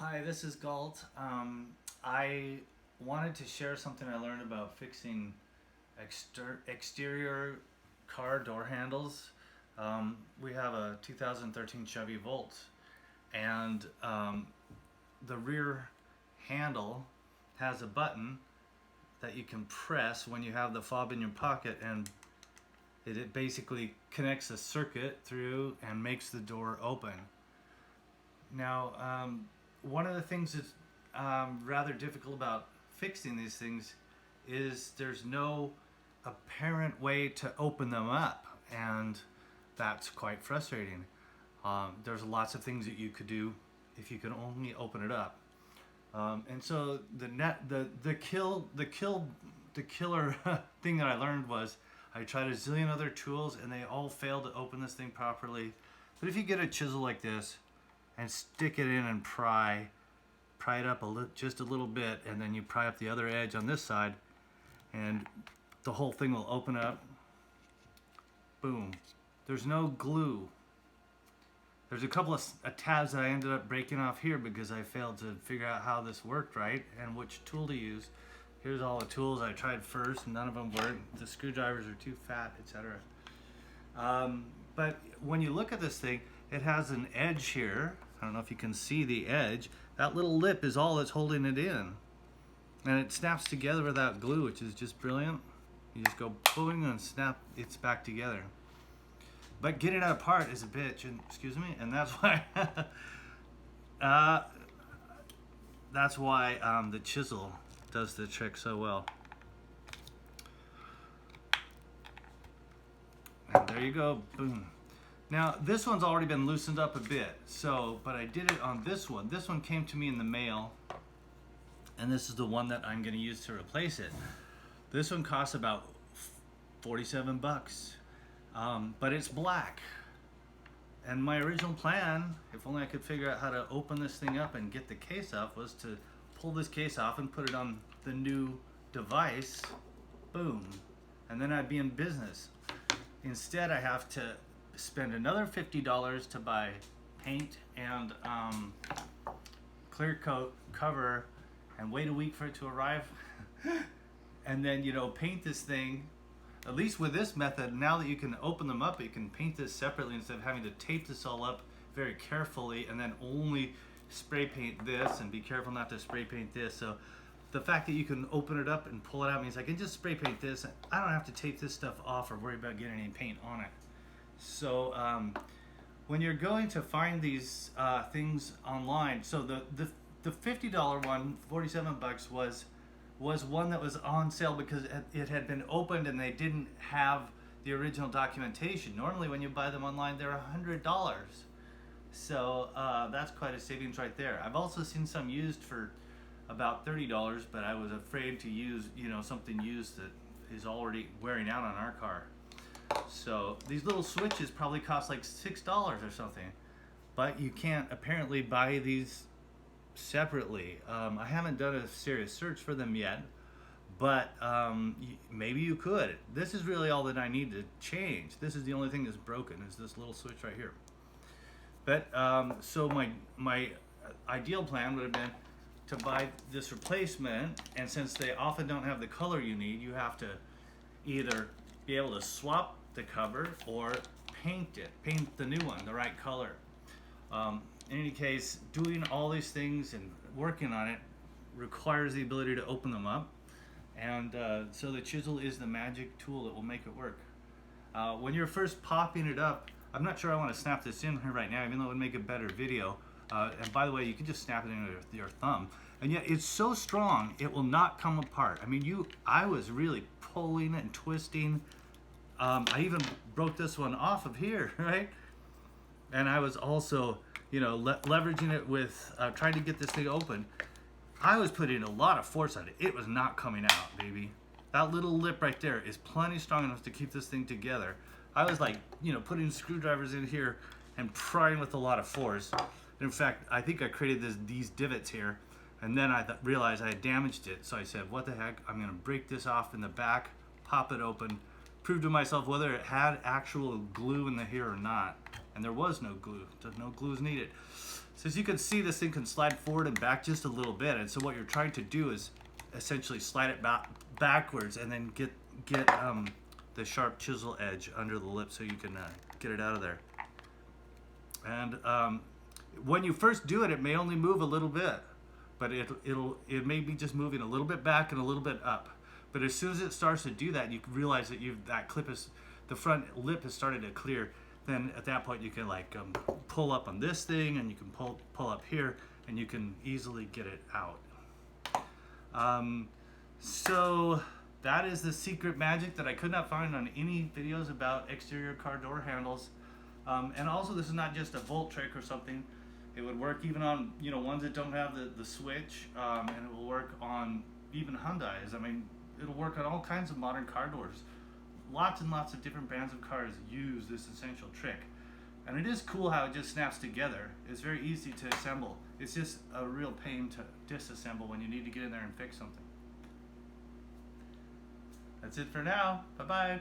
Hi, this is Galt. I wanted to share something I learned about fixing exterior car door handles. We have a 2013 Chevy Volt, and the rear handle has a button that you can press when you have the fob in your pocket, and it basically connects a circuit through and makes the door open. Now, one of the things that's rather difficult about fixing these things is there's no apparent way to open them up, and that's quite frustrating. There's lots of things that you could do if you can only open it up. And so the killer thing that I learned was I tried a zillion other tools and they all failed to open this thing properly. But if you get a chisel like this and stick it in and pry it up just a little bit, and then you pry up the other edge on this side, and the whole thing will open up. Boom. There's no glue. There's a couple of tabs that I ended up breaking off here because I failed to figure out how this worked right and which tool to use. Here's all the tools I tried first, none of them worked. The screwdrivers are too fat, etc. But when you look at this thing, it has an edge here. I don't know if you can see the edge. That little lip is all that's holding it in. And it snaps together without glue, which is just brilliant. You just go boom and snap it's back together. But getting it apart is a bitch, and and that's why the chisel does the trick so well. And there you go, boom. Now this one's already been loosened up a bit, but I did it on this one. This one came to me in the mail, and this is the one that I'm going to use to replace it. This one costs about 47 bucks, but it's black. And my original plan, if only I could figure out how to open this thing up and get the case off, was to pull this case off and put it on the new device, boom, and then I'd be in business. Instead, I have to spend another $50 to buy paint and clear coat cover and wait a week for it to arrive and then paint this thing. At least with this method, now that you can open them up, you can paint this separately instead of having to tape this all up very carefully and then only spray paint this and be careful not to spray paint this. So the fact that you can open it up and pull it out means I can just spray paint this. I don't have to tape this stuff off or worry about getting any paint on it. So when you're going to find these things online, so the $50 one, 47 bucks, was one that was on sale because it had been opened and they didn't have the original documentation. Normally when you buy them online, they're $100. So that's quite a savings right there. I've also seen some used for about $30, but I was afraid to use something used that is already wearing out on our car. So these little switches probably cost like $6 or something, but you can't apparently buy these separately. I haven't done a serious search for them yet, but maybe you could. This is really all that I need to change. This is the only thing that's broken, is this little switch right here. But so my ideal plan would have been to buy this replacement, and since they often don't have the color you need, you have to either be able to swap the cover or paint the new one the right color. In any case, doing all these things and working on it requires the ability to open them up, and so the chisel is the magic tool that will make it work. When you're first popping it up, I'm not sure I want to snap this in here right now, even though it would make a better video. And by the way, you can just snap it in with your thumb, and yet it's so strong it will not come apart. I mean, I was really pulling and twisting. I even broke this one off of here, right? And I was also, leveraging it with trying to get this thing open. I was putting a lot of force on it. It was not coming out, baby. That little lip right there is plenty strong enough to keep this thing together. I was like, putting screwdrivers in here and prying with a lot of force. In fact, I think I created these divots here, and then I realized I had damaged it. So I said, what the heck? I'm gonna break this off in the back, pop it open, prove to myself whether it had actual glue in here or not, and there was no glue. So no glue is needed. So as you can see, this thing can slide forward and back just a little bit, and so what you're trying to do is essentially slide it backwards and then get the sharp chisel edge under the lip so you can get it out of there. And when you first do it, it may only move a little bit, but it may be just moving a little bit back and a little bit up. But as soon as it starts to do that, you realize that the front lip has started to clear. Then at that point you can like pull up on this thing, and you can pull up here, and you can easily get it out. So that is the secret magic that I could not find on any videos about exterior car door handles. And also, this is not just a bolt trick or something. It would work even on, you know, ones that don't have the switch, and it will work on even Hyundais. I mean, it'll work on all kinds of modern car doors. Lots and lots of different brands of cars use this essential trick. And it is cool how it just snaps together. It's very easy to assemble. It's just a real pain to disassemble when you need to get in there and fix something. That's it for now. Bye-bye.